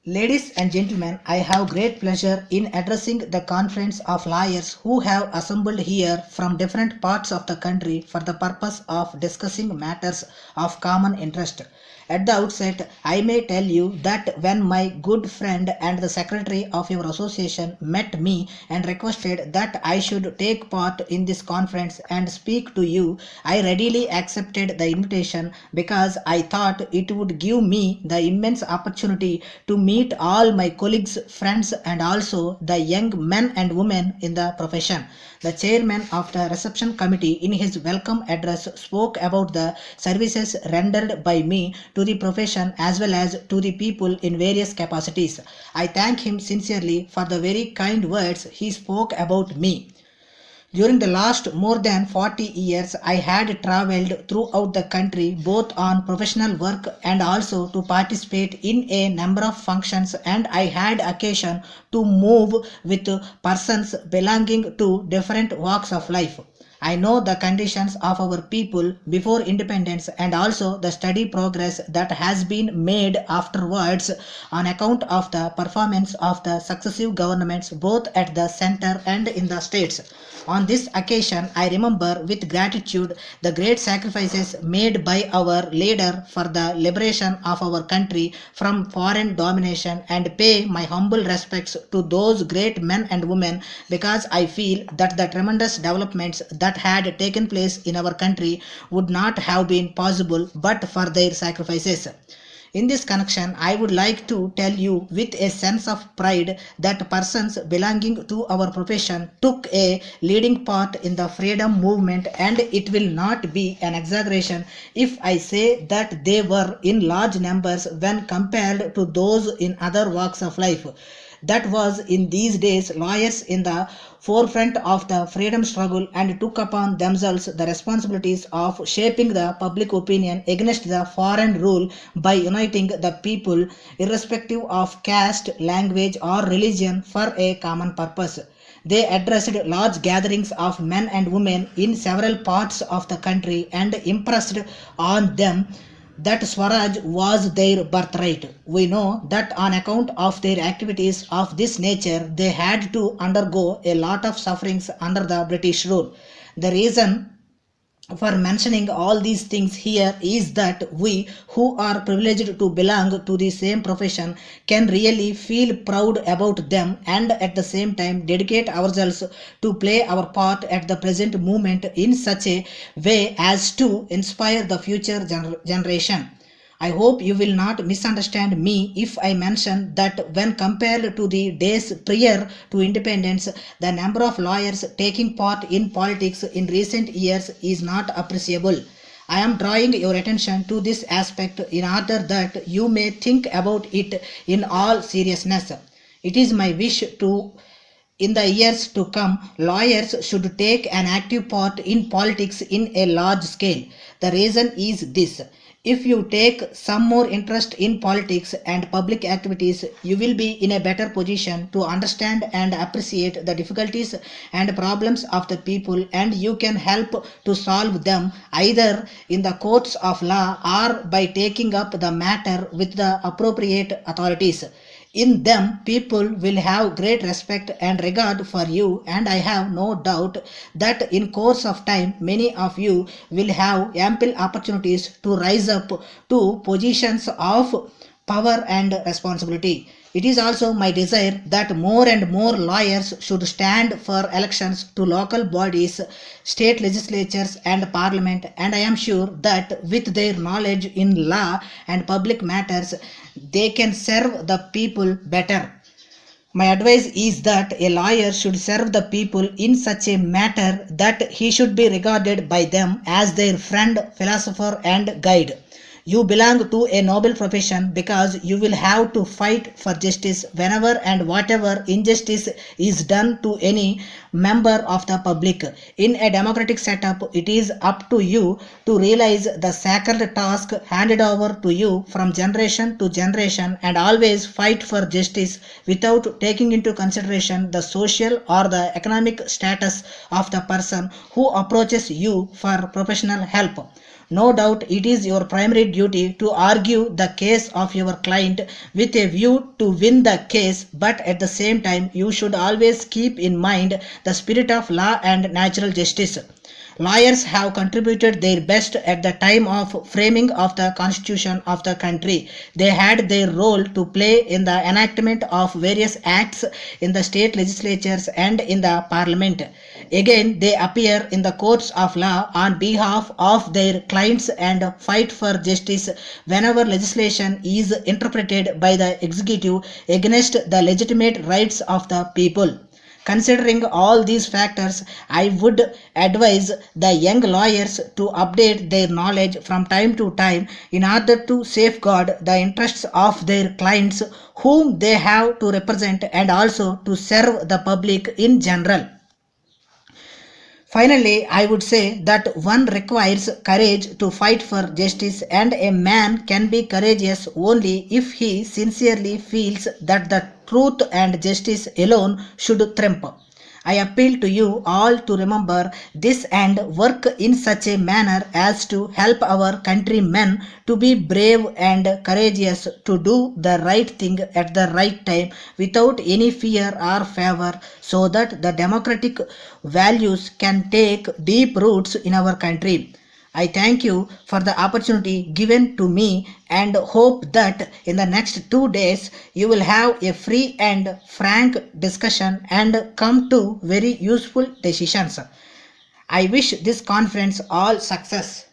Ladies and gentlemen, I have great pleasure in addressing the conference of lawyers who have assembled here from different parts of the country for the purpose of discussing matters of common interest. At the outset, I may tell you that when my good friend and the secretary of your association met me and requested that I should take part in this conference and speak to you, I readily accepted the invitation because I thought it would give me the immense opportunity to meet all my colleagues, friends, and also the young men and women in the profession. The chairman of the reception committee in his welcome address spoke about the services rendered by me to the profession as well as to the people in various capacities. I thank him sincerely for the very kind words he spoke about me. During the last more than 40 years, I had traveled throughout the country both on professional work and also to participate in a number of functions, and I had occasion to move with persons belonging to different walks of life. I know the conditions of our people before independence and also the steady progress that has been made afterwards on account of the performance of the successive governments both at the center and in the states. On this occasion, I remember with gratitude the great sacrifices made by our leader for the liberation of our country from foreign domination and pay my humble respects to those great men and women because I feel that the tremendous developments that had taken place in our country would not have been possible but for their sacrifices. In this connection, I would like to tell you with a sense of pride that persons belonging to our profession took a leading part in the freedom movement, and it will not be an exaggeration if I say that they were in large numbers when compared to those in other walks of life. That was in these days lawyers in the forefront of the freedom struggle and took upon themselves the responsibilities of shaping the public opinion against the foreign rule by uniting the people irrespective of caste, language or religion for a common purpose. They addressed large gatherings of men and women in several parts of the country and impressed on them that Swaraj was their birthright. We know that on account of their activities of this nature, they had to undergo a lot of sufferings under the British rule. The reason for mentioning all these things here is that we who are privileged to belong to the same profession can really feel proud about them and at the same time dedicate ourselves to play our part at the present moment in such a way as to inspire the future generation. I hope you will not misunderstand me if I mention that when compared to the days prior to independence, the number of lawyers taking part in politics in recent years is not appreciable. I am drawing your attention to this aspect in order that you may think about it in all seriousness. It is my wish to in the years to come, lawyers should take an active part in politics in a large scale. The reason is this. If you take some more interest in politics and public activities, you will be in a better position to understand and appreciate the difficulties and problems of the people, and you can help to solve them either in the courts of law or by taking up the matter with the appropriate authorities. In them, people will have great respect and regard for you, and I have no doubt that in course of time, many of you will have ample opportunities to rise up to positions of power and responsibility. It is also my desire that more and more lawyers should stand for elections to local bodies, state legislatures and parliament, and I am sure that with their knowledge in law and public matters, they can serve the people better. My advice is that a lawyer should serve the people in such a matter that he should be regarded by them as their friend, philosopher and guide. You belong to a noble profession because you will have to fight for justice whenever and whatever injustice is done to any member of the public. In a democratic setup, it is up to you to realize the sacred task handed over to you from generation to generation and always fight for justice without taking into consideration the social or the economic status of the person who approaches you for professional help. No doubt it is your primary duty to argue the case of your client with a view to win the case, but at the same time you should always keep in mind the spirit of law and natural justice. Lawyers have contributed their best at the time of framing of the constitution of the country. They had their role to play in the enactment of various acts in the state legislatures and in the parliament. Again, they appear in the courts of law on behalf of their clients and fight for justice whenever legislation is interpreted by the executive against the legitimate rights of the people. Considering all these factors, I would advise the young lawyers to update their knowledge from time to time in order to safeguard the interests of their clients whom they have to represent and also to serve the public in general. Finally, I would say that one requires courage to fight for justice, and a man can be courageous only if he sincerely feels that the truth and justice alone should trump. I appeal to you all to remember this and work in such a manner as to help our countrymen to be brave and courageous to do the right thing at the right time without any fear or favor, so that the democratic values can take deep roots in our country. I thank you for the opportunity given to me and hope that in the next 2 days you will have a free and frank discussion and come to very useful decisions. I wish this conference all success.